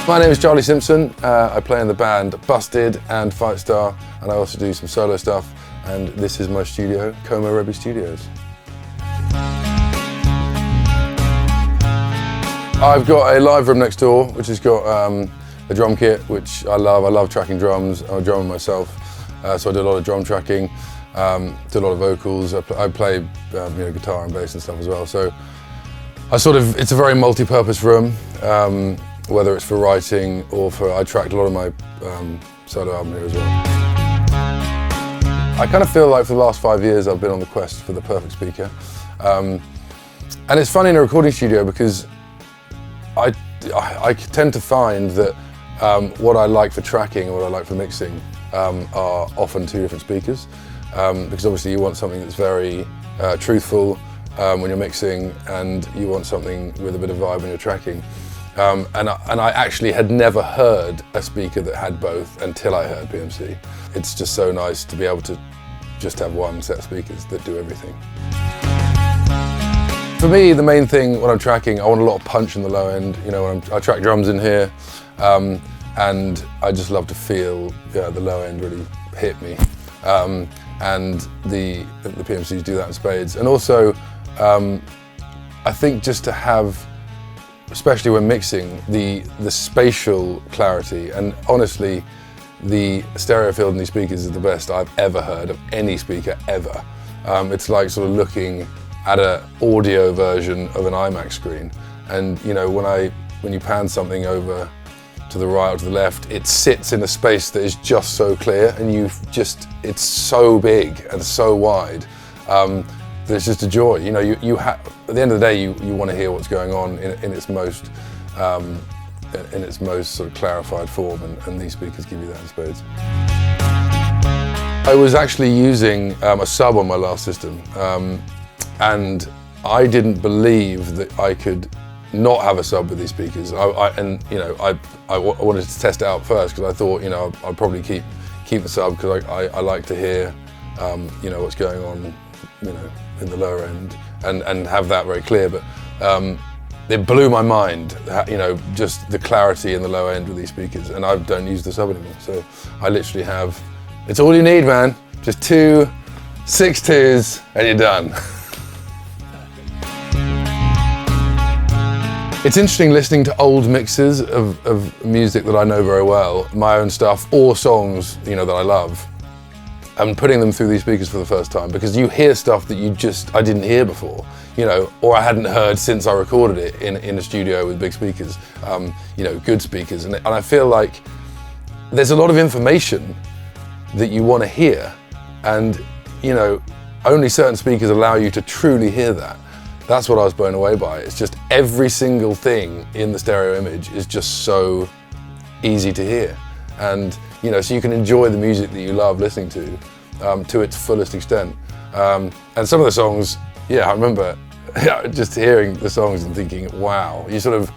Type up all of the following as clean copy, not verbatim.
My name is Charlie Simpson. I play in the band Busted and Fightstar, and I also do some solo stuff. And this is my studio, Como Rebby Studios. I've got a live room next door, which has got a drum kit, which I love. I love tracking drums. I'm a drummer myself, so I do a lot of drum tracking, do a lot of vocals. I play guitar and bass and stuff as well. So it's a very multi-purpose room. Whether it's for writing or I tracked a lot of my solo album here as well. I kind of feel like for the last 5 years I've been on the quest for the perfect speaker. And it's funny in a recording studio because I tend to find that what I like for tracking and what I like for mixing are often two different speakers. Because obviously you want something that's very truthful when you're mixing, and you want something with a bit of vibe when you're tracking. And I actually had never heard a speaker that had both until I heard PMC. It's just so nice to be able to just have one set of speakers that do everything. For me, the main thing when I'm tracking, I want a lot of punch in the low end. You know, when I track drums in here, and I just love to feel the low end really hit me. And the PMCs do that in spades. And also, I think just to have, especially when mixing, the spatial clarity, and honestly, the stereo field in these speakers is the best I've ever heard of any speaker ever. It's like sort of looking at an audio version of an IMAX screen, and you know, when you pan something over to the right or to the left, it sits in a space that is just so clear, and it's so big and so wide. It's just a joy. You know, at the end of the day, you want to hear what's going on in its most sort of clarified form, and these speakers give you that in spades. I was actually using a sub on my last system, and I didn't believe that I could not have a sub with these speakers. I wanted to test it out first because I thought, you know, I'd probably keep the sub because I like to hear, what's going on, you know, in the lower end, and have that very clear. But it blew my mind, you know, just the clarity in the low end with these speakers, and I don't use the sub anymore. So I literally have, it's all you need, man. Just 2 6.2s and you're done. It's interesting listening to old mixes of music that I know very well, my own stuff, or songs, you know, that I love, and putting them through these speakers for the first time, because you hear stuff that I didn't hear before, you know, or I hadn't heard since I recorded it in a studio with big speakers, you know, good speakers. And I feel like there's a lot of information that you want to hear, and, you know, only certain speakers allow you to truly hear that. That's what I was blown away by. It's just every single thing in the stereo image is just so easy to hear. And, you know, so you can enjoy the music that you love listening to its fullest extent. And some of the songs, I remember just hearing the songs and thinking, wow, you sort of,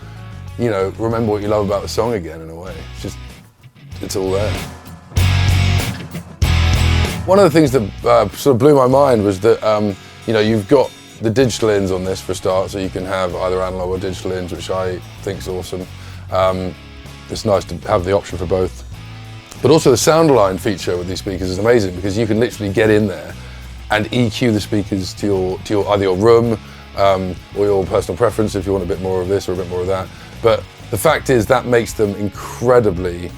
you know, remember what you love about the song again in a way. It's all there. One of the things that sort of blew my mind was that, you know, you've got the digital ins on this for a start, so you can have either analog or digital ins, which I think is awesome. It's nice to have the option for both. But also the sound line feature with these speakers is amazing, because you can literally get in there and EQ the speakers to either your room or your personal preference if you want a bit more of this or a bit more of that. But the fact is that makes them incredibly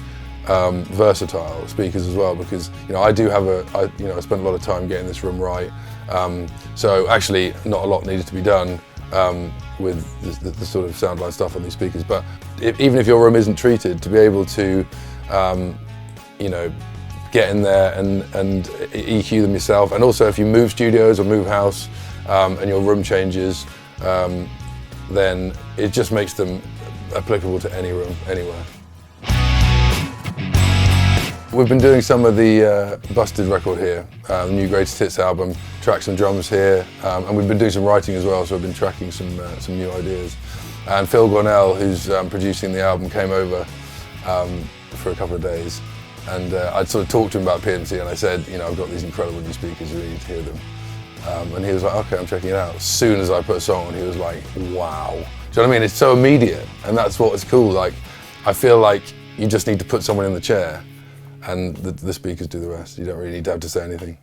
versatile speakers as well, because, you know, I spent a lot of time getting this room right. So actually not a lot needed to be done with the sort of sound line stuff on these speakers, but even if your room isn't treated, to be able to you know, get in there and EQ them yourself, and also if you move studios or move house and your room changes, then it just makes them applicable to any room, anywhere. We've been doing some of the Busted record here, the new Greatest Hits album, tracked some drums here, and we've been doing some writing as well, so I've been tracking some new ideas. And Phil Gornell, who's producing the album, came over for a couple of days, and I'd sort of talked to him about PMC, and I said, you know, I've got these incredible new speakers, you really need to hear them. And he was like, okay, I'm checking it out. As soon as I put a song on, he was like, wow. Do you know what I mean? It's so immediate, and that's what's cool. Like, I feel like you just need to put someone in the chair and the speakers do the rest. You don't really need to have to say anything.